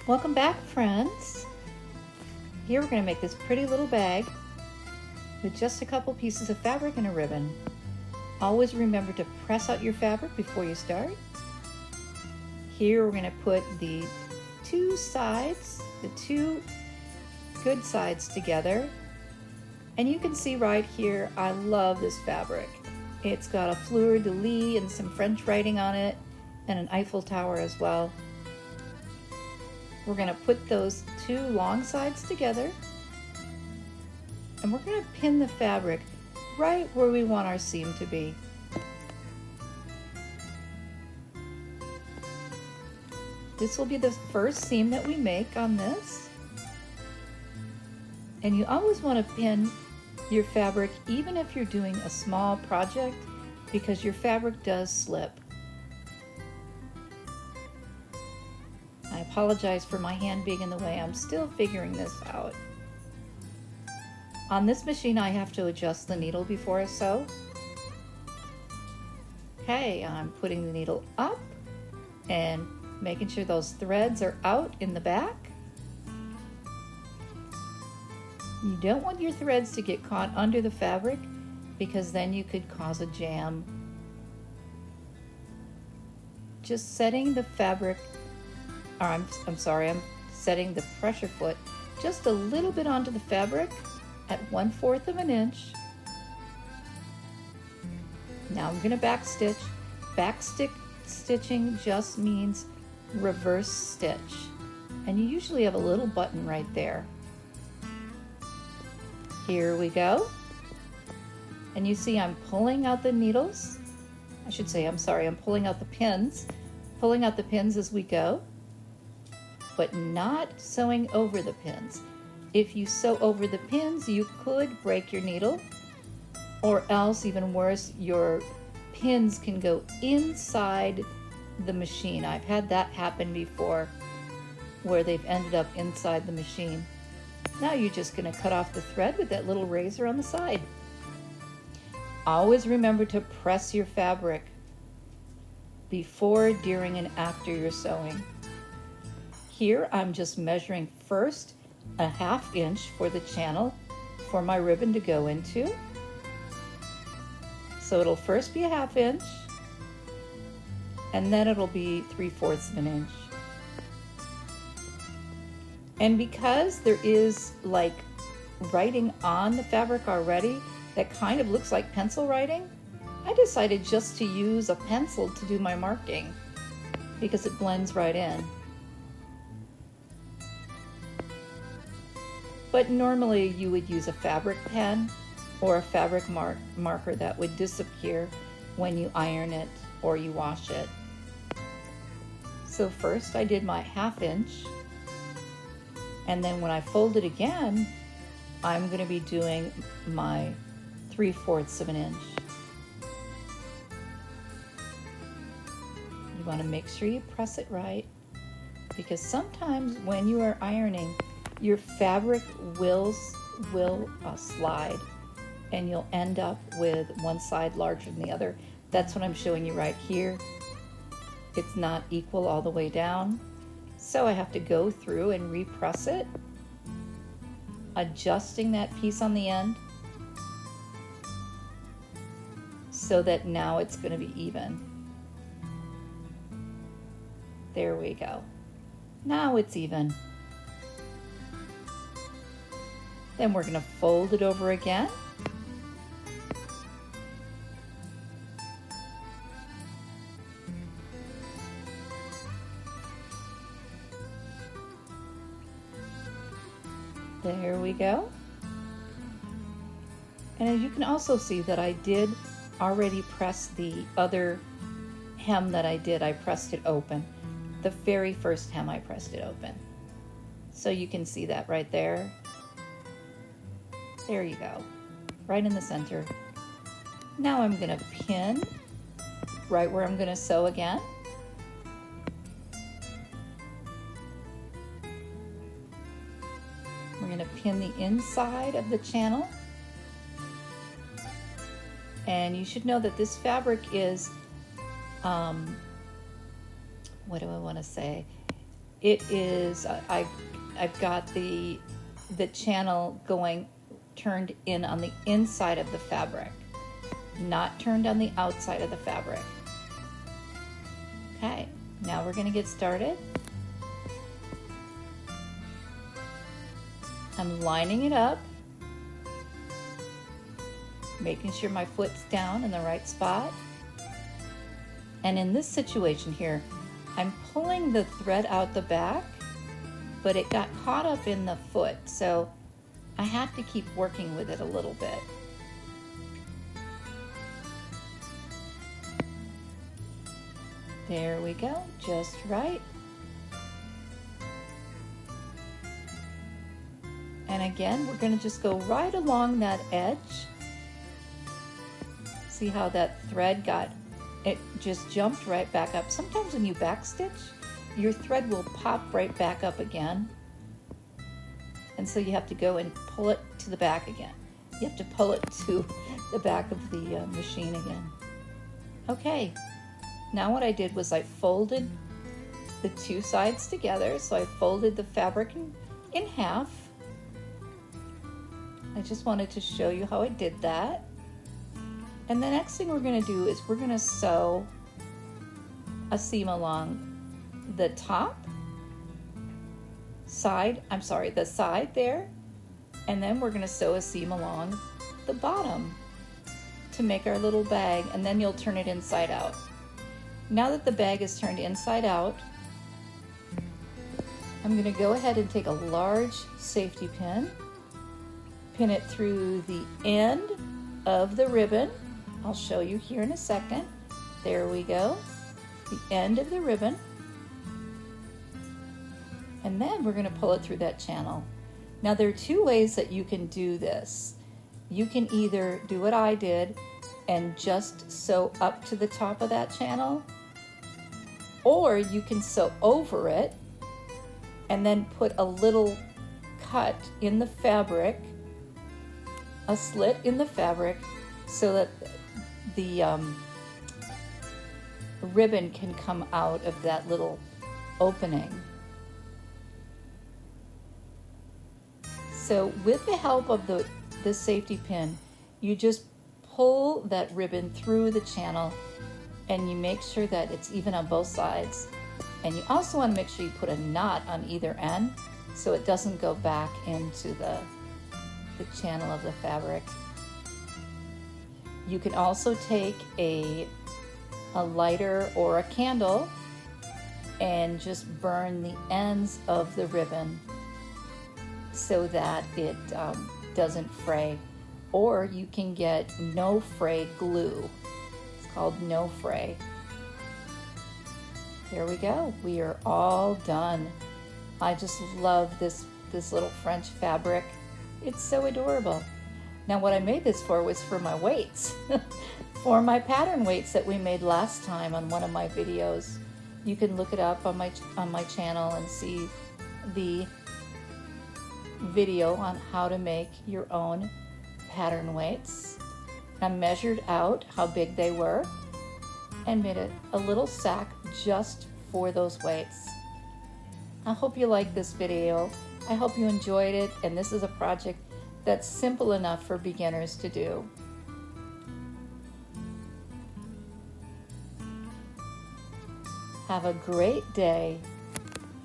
Welcome back, friends. Here we're going to make this pretty little bag with just a couple pieces of fabric and a ribbon. Always remember to press out your fabric before you start. Here we're going to put the two sides, the two good sides together. And you can see right here, I love this fabric. It's got a fleur-de-lis and some French writing on it and an Eiffel Tower as well. We're going to put those two long sides together and we're going to pin the fabric right where we want our seam to be. This will be the first seam that we make on this. And you always want to pin your fabric even if you're doing a small project because your fabric does slip. I apologize for my hand being in the way. I'm still figuring this out. On this machine, I have to adjust the needle before I sew. Okay, I'm putting the needle up and making sure those threads are out in the back. You don't want your threads to get caught under the fabric because then you could cause a jam. Just setting the fabric, or I'm setting the pressure foot just a little bit onto the fabric at 1/4 of an inch. Now I'm going to back stitch. Stitching just means reverse stitch. And you usually have a little button right there. Here we go. And you see I'm pulling out the needles. I'm pulling out the pins. Pulling out the pins as we go, but not sewing over the pins. If you sew over the pins, you could break your needle, or else, even worse, your pins can go inside the machine. I've had that happen before, where they've ended up inside the machine. Now you're just going to cut off the thread with that little razor on the side. Always remember to press your fabric before, during, and after you're sewing. Here I'm just measuring first a 1/2 inch for the channel for my ribbon to go into. So it'll first be a 1/2 inch and then it'll be 3/4 of an inch. And because there is like writing on the fabric already that kind of looks like pencil writing, I decided just to use a pencil to do my marking because it blends right in. But normally you would use a fabric pen or a fabric marker that would disappear when you iron it or you wash it. So first I did my 1/2 inch, and then when I fold it again, I'm going to be doing my 3/4 of an inch. You want to make sure you press it right, because sometimes when you are ironing, your fabric will slide and you'll end up with one side larger than the other. That's what I'm showing you right here. It's not equal all the way down, so I have to go through and repress it, adjusting that piece on the end so that now it's going to be even. There we go. Now it's even. Then we're going to fold it over again. There we go. And as you can also see that I did already press the other hem that I did. I pressed it open. The very first hem I pressed it open. So you can see that right there. There you go, right in the center. Now I'm going to pin right where I'm going to sew again. We're going to pin the inside of the channel. And you should know that this fabric is, what do I want to say? it is, I've got the channel going, turned in on the inside of the fabric, not turned on the outside of the fabric. Okay, now we're going to get started. I'm lining it up, making sure my foot's down in the right spot. And in this situation here, I'm pulling the thread out the back, but it got caught up in the foot, so I have to keep working with it a little bit. There we go, just right. And again, we're going to just go right along that edge. See how that thread it just jumped right back up. Sometimes when you backstitch, your thread will pop right back up again. And so you have to go and pull it to the back again. You have to pull it to the back of the machine again. Okay, now what I did was I folded the two sides together. So I folded the fabric in half. I just wanted to show you how I did that. And the next thing we're going to do is we're going to sew a seam along the top side, the side there, and then we're going to sew a seam along the bottom to make our little bag, and then you'll turn it inside out. Now that the bag is turned inside out, I'm going to go ahead and take a large safety pin, pin it through the end of the ribbon. I'll show you here in a second. There we go, the end of the ribbon. And then we're going to pull it through that channel. Now there are two ways that you can do this. You can either do what I did and just sew up to the top of that channel, or you can sew over it and then put a little cut in the fabric, a slit in the fabric, so that the ribbon can come out of that little opening. So with the help of the safety pin, you just pull that ribbon through the channel and you make sure that it's even on both sides. And you also want to make sure you put a knot on either end so it doesn't go back into the channel of the fabric. You can also take a lighter or a candle and just burn the ends of the ribbon so that it doesn't fray. Or you can get no fray glue. It's called no fray. There we go. We are all done. I just love this little French fabric. It's so adorable. Now what I made this for was for my weights, for my pattern weights that we made last time on one of my videos. You can look it up on my channel and see the video on how to make your own pattern weights. I measured out how big they were and made a little sack just for those weights. I hope you like this video. I hope you enjoyed it, and this is a project that's simple enough for beginners to do. Have a great day.